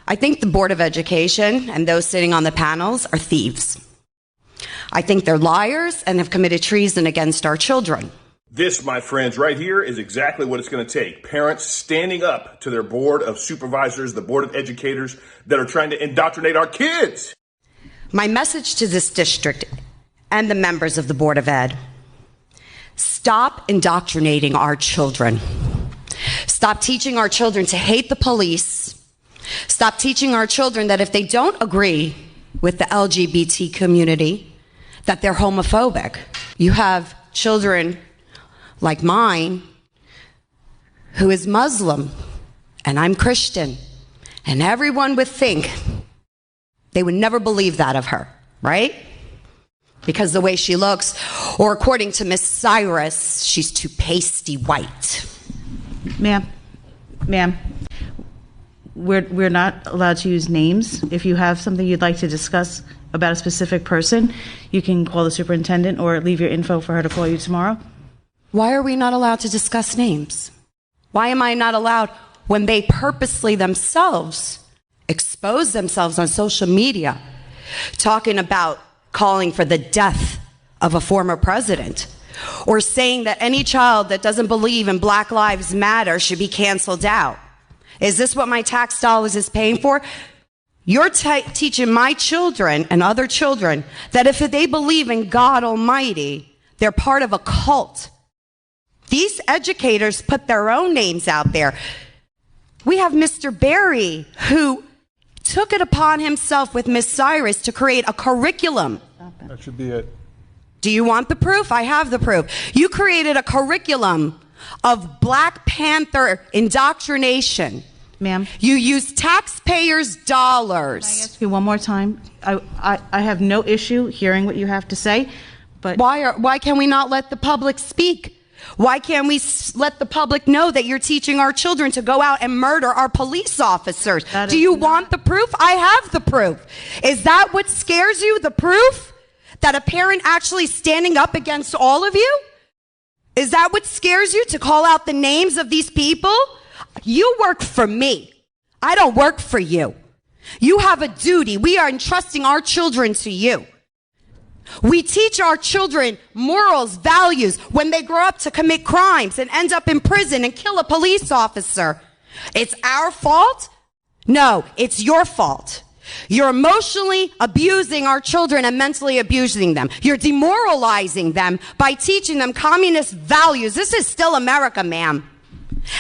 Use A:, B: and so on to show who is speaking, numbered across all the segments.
A: I think the Board of Education and those sitting on the panels are thieves. I think they're liars and have committed treason against our children.
B: This, my friends, right here is exactly what it's going to take. Parents standing up to their board of supervisors, the board of educators that are trying to indoctrinate our kids.
A: My message to this district and the members of the Board of Ed: stop indoctrinating our children. Stop teaching our children to hate the police. Stop teaching our children that if they don't agree with the LGBT community, that they're homophobic. You have children like mine who is Muslim, and I'm Christian, and everyone would think, they would never believe that of her, right? Because the way she looks, or according to Miss Cyrus, she's too pasty white.
C: Ma'am, we're not allowed to use names. If you have something you'd like to discuss about a specific person, you can call the superintendent or leave your info for her to call you tomorrow.
A: Why are we not allowed to discuss names? Why am I not allowed when they purposely themselves expose themselves on social media, talking about calling for the death of a former president, or saying that any child that doesn't believe in Black Lives Matter should be canceled out? Is this what my tax dollars is paying for? You're teaching my children and other children that if they believe in God Almighty, they're part of a cult. These educators put their own names out there. We have Mr. Barry, who took it upon himself with Miss Cyrus to create a curriculum.
D: That should be it.
A: Do you want the proof? I have the proof. You created a curriculum of Black Panther indoctrination.
C: Ma'am.
A: You use taxpayers' dollars.
C: Can I ask you one more time? I have no issue hearing what you have to say, but
A: why can we not let the public speak? Why can't we let the public know that you're teaching our children to go out and murder our police officers? Do you want the proof? I have the proof. Is that what scares you, the proof? That a parent actually standing up against all of you? Is that what scares you, to call out the names of these people? You work for me. I don't work for you. You have a duty. We are entrusting our children to you. We teach our children morals, values when they grow up to commit crimes and end up in prison and kill a police officer. It's our fault? No, it's your fault. You're emotionally abusing our children and mentally abusing them. You're demoralizing them by teaching them communist values. This is still America, ma'am.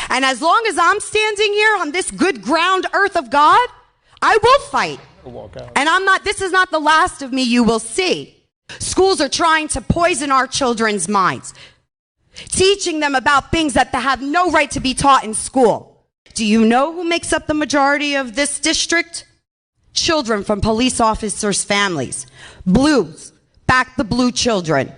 A: And as long as I'm standing here on this good ground earth of God, I will fight. And this is not the last of me you will see. Schools are trying to poison our children's minds, teaching them about things that they have no right to be taught in school. Do you know who makes up the majority of this district? Children from police officers' families. Blues. Back the blue children.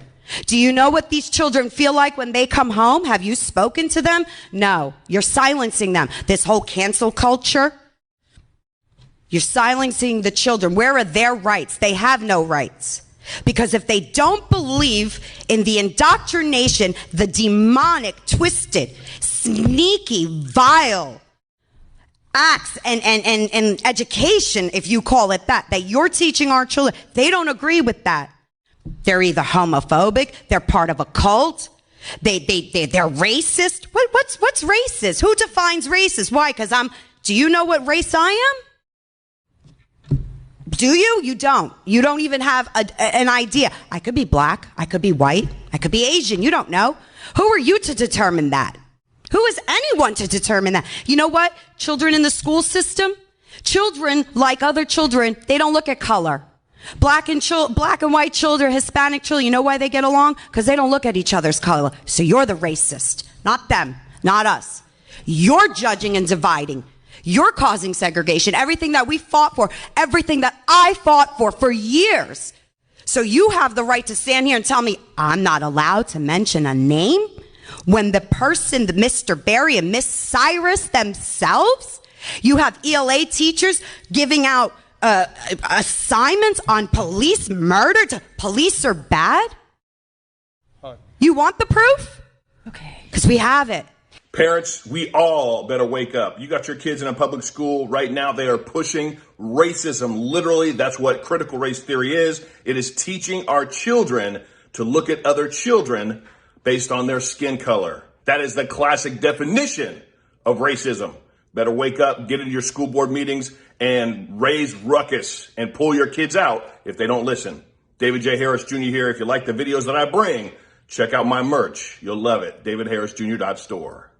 A: Do you know what these children feel like when they come home? Have you spoken to them? No. You're silencing them. This whole cancel culture. You're silencing the children. Where are their rights? They have no rights. Because if they don't believe in the indoctrination, the demonic, twisted, sneaky, vile acts and education, if you call it that you're teaching our children, they don't agree with that. They're either homophobic, they're part of a cult, they're racist. What's racist? Who defines racist? Why? Do you know what race I am? Do you? You don't. You don't even have an idea. I could be black. I could be white. I could be Asian. You don't know. Who are you to determine that? Who is anyone to determine that? You know what? Children in the school system, children like other children, they don't look at color. Black and white children, Hispanic children, you know why they get along? Because they don't look at each other's color. So you're the racist. Not them. Not us. You're judging and dividing. You're causing segregation. Everything that we fought for, everything that I fought for years. So you have the right to stand here and tell me I'm not allowed to mention a name when the person, the Mr. Barry and Miss Cyrus themselves, you have ELA teachers giving out assignments on police murder. Police are bad? You want the proof? Okay. Because we have it.
B: Parents, we all better wake up. You got your kids in a public school right now. They are pushing racism. Literally, that's what critical race theory is. It is teaching our children to look at other children based on their skin color. That is the classic definition of racism. Better wake up, get into your school board meetings, and raise ruckus and pull your kids out if they don't listen. David J. Harris Jr. here. If you like the videos that I bring, check out my merch. You'll love it. DavidHarrisJr.store.